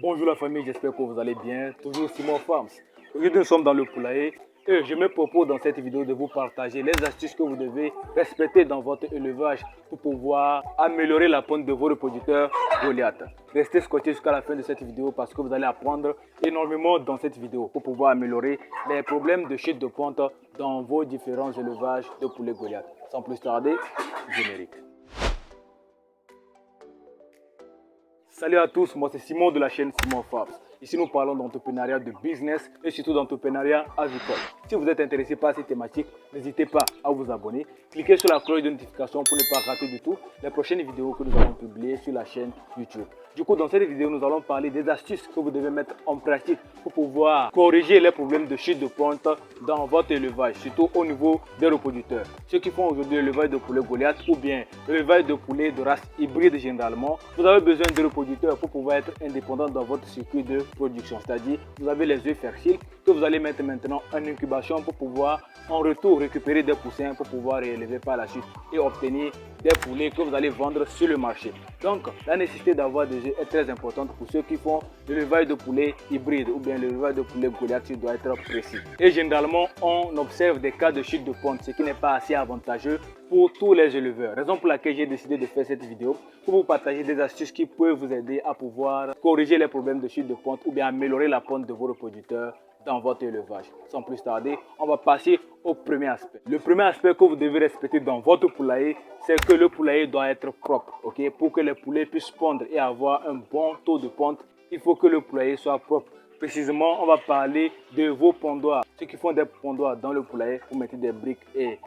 Bonjour la famille, j'espère que vous allez bien. Toujours Simon Farms. Aujourd'hui nous sommes dans le poulailler et je me propose dans cette vidéo de vous partager les astuces que vous devez respecter dans votre élevage pour pouvoir améliorer la ponte de vos reproducteurs Goliath. Restez scotchés jusqu'à la fin de cette vidéo parce que vous allez apprendre énormément dans cette vidéo pour pouvoir améliorer les problèmes de chute de ponte dans vos différents élevages de poulets Goliath. Sans plus tarder, générique. Salut à tous, moi c'est Simon de la chaîne Simon Farms. Ici nous parlons d'entrepreneuriat de business et surtout d'entrepreneuriat agricole. Si vous êtes intéressé par ces thématiques, n'hésitez pas à vous abonner. Cliquez sur la cloche de notification pour ne pas rater du tout les prochaines vidéos que nous allons publier sur la chaîne YouTube. Du coup, dans cette vidéo, nous allons parler des astuces que vous devez mettre en pratique pour pouvoir corriger les problèmes de chute de ponte dans votre élevage, surtout au niveau des reproducteurs. Ceux qui font aujourd'hui l'élevage de poulets Goliath ou bien l'élevage de poulets de race hybride généralement, vous avez besoin de reproducteurs pour pouvoir être indépendant dans votre circuit de production. C'est-à-dire, vous avez les œufs fertiles que vous allez mettre maintenant en incubation pour pouvoir en retour récupérer des poussins pour pouvoir réélever par la suite et obtenir des poulets que vous allez vendre sur le marché. Donc, la nécessité d'avoir des œufs est très importante pour ceux qui font l'élevage de poulets hybride ou bien l'élevage de poulets Goliath, il doit être précis. Et généralement, on observe des cas de chute de ponte, ce qui n'est pas assez avantageux pour tous les éleveurs. Raison pour laquelle j'ai décidé de faire cette vidéo pour vous partager des astuces qui peuvent vous aider à pouvoir corriger les problèmes de chute de ponte ou bien améliorer la ponte de vos reproducteurs dans votre élevage. Sans plus tarder, on va passer au premier aspect. Le premier aspect que vous devez respecter dans votre poulailler, c'est que le poulailler doit être propre. Ok, pour que les poulets puissent pondre et avoir un bon taux de ponte, il faut que le poulailler soit propre. Précisément, on va parler de vos pondoirs. Ceux qui font des pondoirs dans le poulailler, vous mettez des briques et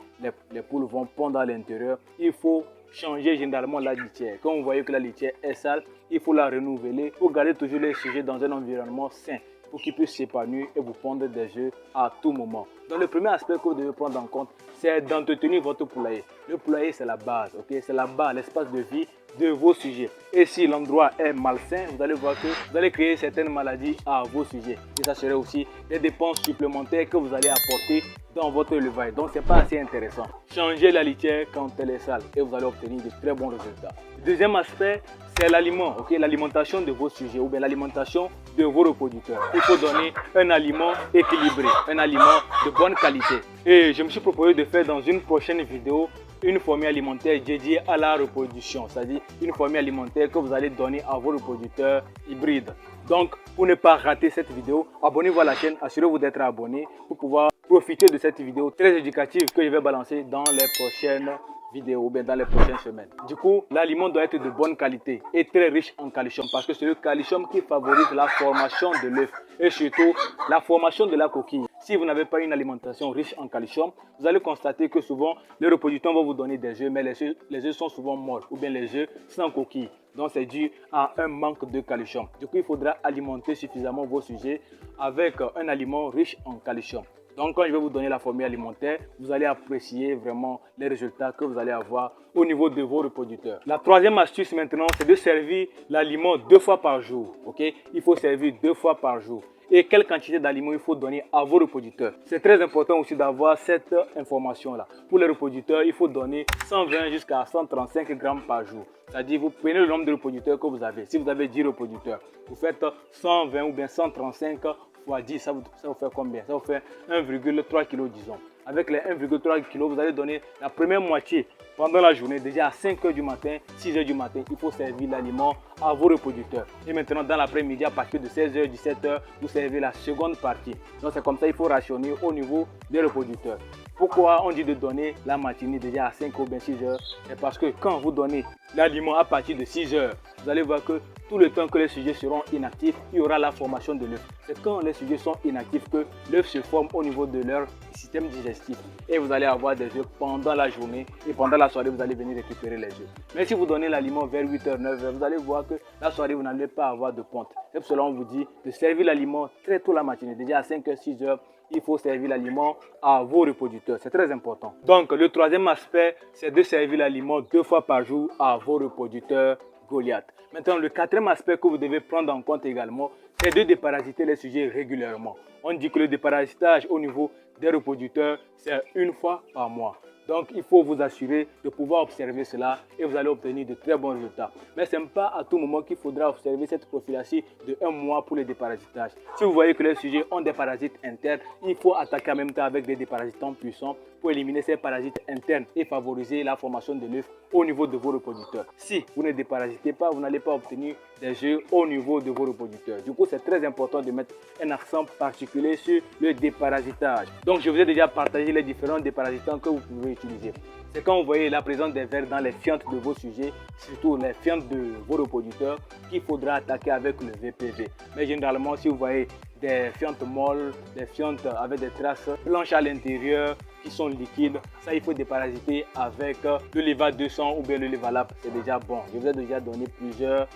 les poules vont pondre à l'intérieur. Il faut changer généralement la litière. Quand vous voyez que la litière est sale, il faut la renouveler pour garder toujours les sujets dans un environnement sain, pour qu'ils puissent s'épanouir et vous pondre des œufs à tout moment. Donc le premier aspect que vous devez prendre en compte, c'est d'entretenir votre poulailler. Le poulailler, c'est la base, ok? C'est la base, l'espace de vie de vos sujets. Et si l'endroit est malsain, vous allez voir que vous allez créer certaines maladies à vos sujets. Et ça serait aussi des dépenses supplémentaires que vous allez apporter dans votre élevage. Donc c'est pas assez intéressant. Changez la litière quand elle est sale et vous allez obtenir de très bons résultats. Le deuxième aspect, c'est l'aliment, ok? L'alimentation de vos sujets ou bien l'alimentation de vos reproducteurs. Il faut donner un aliment équilibré, un aliment de bonne qualité. Et je me suis proposé de faire dans une prochaine vidéo une formule alimentaire dédiée à la reproduction, c'est-à-dire une formule alimentaire que vous allez donner à vos reproducteurs hybrides. Donc, pour ne pas rater cette vidéo, abonnez-vous à la chaîne, assurez-vous d'être abonné pour pouvoir profiter de cette vidéo très éducative que je vais balancer dans les prochaines vidéos ou bien dans les prochaines semaines. Du coup, l'aliment doit être de bonne qualité et très riche en calcium parce que c'est le calcium qui favorise la formation de l'œuf et surtout la formation de la coquille. Si vous n'avez pas une alimentation riche en calcium, vous allez constater que souvent les reproducteurs vont vous donner des œufs, mais les œufs sont souvent morts ou bien les œufs sans coquille. Donc c'est dû à un manque de calcium. Du coup, il faudra alimenter suffisamment vos sujets avec un aliment riche en calcium. Donc quand je vais vous donner la formule alimentaire, vous allez apprécier vraiment les résultats que vous allez avoir au niveau de vos reproducteurs. La troisième astuce maintenant, c'est de servir l'aliment 2 fois par jour. Ok, il faut servir 2 fois par jour. Et quelle quantité d'aliments il faut donner à vos reproducteurs. C'est très important aussi d'avoir cette information-là. Pour les reproducteurs, il faut donner 120 jusqu'à 135 grammes par jour. C'est-à-dire, vous prenez le nombre de reproducteurs que vous avez. Si vous avez 10 reproducteurs, vous faites 120 ou bien 135 fois 10, ça vous fait combien? Ça vous fait 1,3 kg, disons. Avec les 1,3 kg, vous allez donner la première moitié pendant la journée. Déjà à 5 h du matin, 6 h du matin, il faut servir l'aliment à vos reproducteurs. Et maintenant, dans l'après-midi, à partir de 16 h, 17 h, vous servez la seconde partie. Donc, c'est comme ça qu'il faut rationner au niveau des reproducteurs. Pourquoi on dit de donner la matinée déjà à 5 ou bien 6 h? C'est parce que quand vous donnez l'aliment à partir de 6 h, vous allez voir que tout le temps que les sujets seront inactifs, il y aura la formation de l'œuf. C'est quand les sujets sont inactifs que l'œuf se forme au niveau de leur système digestif. Et vous allez avoir des œufs pendant la journée et pendant la soirée, vous allez venir récupérer les œufs. Mais si vous donnez l'aliment vers 8 h, 9 h, vous allez voir que la soirée, vous n'allez pas avoir de ponte. C'est pour cela qu'on vous dit de servir l'aliment très tôt la matinée, déjà à 5 h, 6 h. Il faut servir l'aliment à vos reproducteurs. C'est très important. Donc, le troisième aspect, c'est de servir l'aliment 2 fois par jour à vos reproducteurs Goliath. Maintenant, le quatrième aspect que vous devez prendre en compte également, c'est de déparasiter les sujets régulièrement. On dit que le déparasitage au niveau des reproducteurs, c'est 1 fois par mois. Donc, il faut vous assurer de pouvoir observer cela et vous allez obtenir de très bons résultats. Mais ce n'est pas à tout moment qu'il faudra observer cette prophylaxie de 1 mois pour les déparasitages. Si vous voyez que les sujets ont des parasites internes, il faut attaquer en même temps avec des déparasitants puissants pour éliminer ces parasites internes et favoriser la formation de l'œuf au niveau de vos reproducteurs. Si vous ne déparasitez pas, vous n'allez pas obtenir des œufs au niveau de vos reproducteurs. Du coup, c'est très important de mettre un accent particulier sur le déparasitage. Donc, je vous ai déjà partagé les différents déparasitants que vous pouvez utiliser. C'est quand vous voyez la présence des vers dans les fientes de vos sujets, surtout les fientes de vos reproducteurs, qu'il faudra attaquer avec le VPV. Mais généralement, si vous voyez des fientes molles, des fientes avec des traces blanches à l'intérieur qui sont liquides, ça il faut déparasiter avec le Leva 200 ou bien le Levalab, c'est déjà bon. Je vous ai déjà donné plusieurs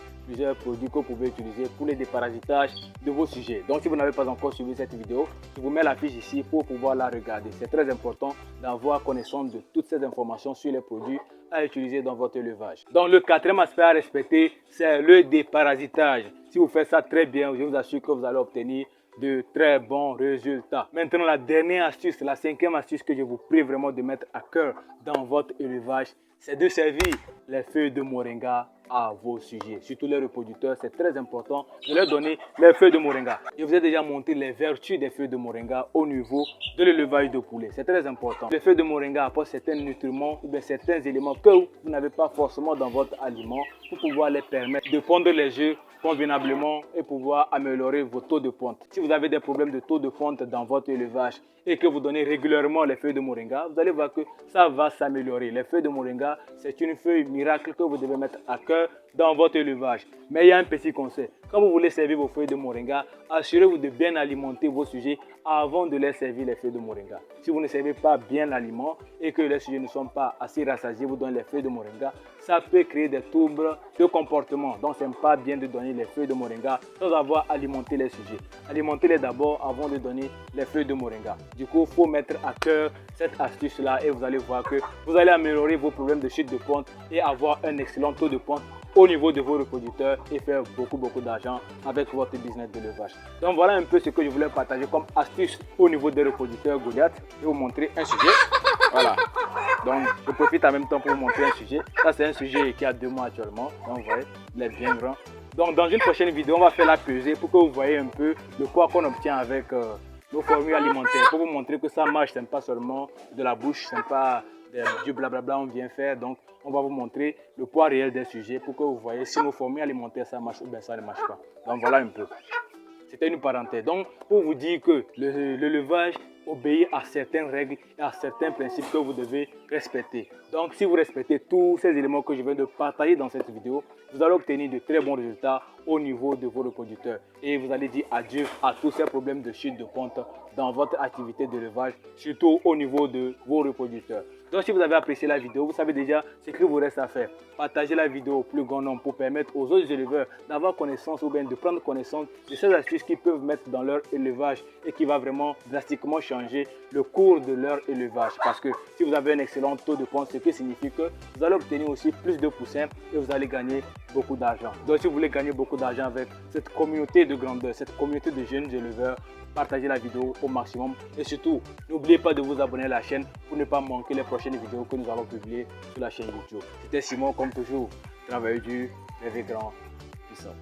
produits que vous pouvez utiliser pour le déparasitage de vos sujets. Donc si vous n'avez pas encore suivi cette vidéo, je vous mets la fiche ici pour pouvoir la regarder. C'est très important d'avoir connaissance de toutes ces informations sur les produits à utiliser dans votre élevage. Donc le quatrième aspect à respecter, c'est le déparasitage. Si vous faites ça très bien, je vous assure que vous allez obtenir de très bons résultats. Maintenant, la dernière astuce, la cinquième astuce que je vous prie vraiment de mettre à cœur dans votre élevage, c'est de servir les feuilles de moringa à vos sujets. Surtout les reproducteurs, c'est très important de leur donner les feuilles de moringa. Je vous ai déjà montré les vertus des feuilles de moringa au niveau de l'élevage de poulets. C'est très important. Les feuilles de moringa apportent certains nutriments ou bien certains éléments que vous n'avez pas forcément dans votre aliment pour pouvoir les permettre de pondre les œufs convenablement et pouvoir améliorer vos taux de ponte. Si vous avez des problèmes de taux de ponte dans votre élevage et que vous donnez régulièrement les feuilles de moringa, vous allez voir que ça va s'améliorer. Les feuilles de moringa, c'est une feuille miracle que vous devez mettre à cœur dans votre élevage. Mais il y a un petit conseil. Quand vous voulez servir vos feuilles de moringa, assurez-vous de bien alimenter vos sujets avant de les servir les feuilles de moringa. Si vous ne servez pas bien l'aliment et que les sujets ne sont pas assez rassasiés, vous donnez les feuilles de moringa, ça peut créer des troubles de comportement. Donc, ce n'est pas bien de donner les feuilles de moringa sans avoir alimenté les sujets. Alimentez-les d'abord avant de donner les feuilles de moringa. Du coup, il faut mettre à cœur cette astuce-là et vous allez voir que vous allez améliorer vos problèmes de chute de ponte et avoir un excellent taux de ponte au niveau de vos reproducteurs et faire beaucoup d'argent avec votre business d'élevage. Donc voilà un peu ce que je voulais partager comme astuce au niveau des reproducteurs Goliath et vous montrer un sujet. Voilà. Donc je profite en même temps pour vous montrer un sujet. Ça c'est un sujet qui a 2 mois actuellement. Donc vous voyez, il est bien grand. Donc dans une prochaine vidéo, on va faire la pesée pour que vous voyez un peu le poids qu'on obtient avec nos formules alimentaires. Pour vous montrer que ça marche, ce n'est pas seulement de la bouche, ce n'est pas du blablabla on vient faire. Donc on va vous montrer le poids réel des sujets pour que vous voyez si nos formules alimentaires ça marche ou bien ça ne marche pas. Donc voilà un peu. C'était une parenthèse. Donc pour vous dire que l'élevage obéit à certaines règles et à certains principes que vous devez respecter. Donc si vous respectez tous ces éléments que je viens de partager dans cette vidéo, vous allez obtenir de très bons résultats au niveau de vos reproducteurs. Et vous allez dire adieu à tous ces problèmes de chute de ponte dans votre activité d'élevage, surtout au niveau de vos reproducteurs. Donc si vous avez apprécié la vidéo, vous savez déjà ce qu'il vous reste à faire. Partagez la vidéo au plus grand nombre pour permettre aux autres éleveurs d'avoir connaissance ou bien de prendre connaissance de ces astuces qu'ils peuvent mettre dans leur élevage et qui va vraiment drastiquement changer le cours de leur élevage. Parce que si vous avez un excellent taux de ponte, ce qui signifie que vous allez obtenir aussi plus de poussins et vous allez gagner beaucoup d'argent. Donc si vous voulez gagner beaucoup d'argent avec cette communauté de grandeur, cette communauté de jeunes éleveurs, partagez la vidéo au maximum et surtout n'oubliez pas de vous abonner à la chaîne pour ne pas manquer les prochaines vidéos que nous allons publier sur la chaîne YouTube. C'était Simon comme toujours, travailleur dur, rêver grand, puissant.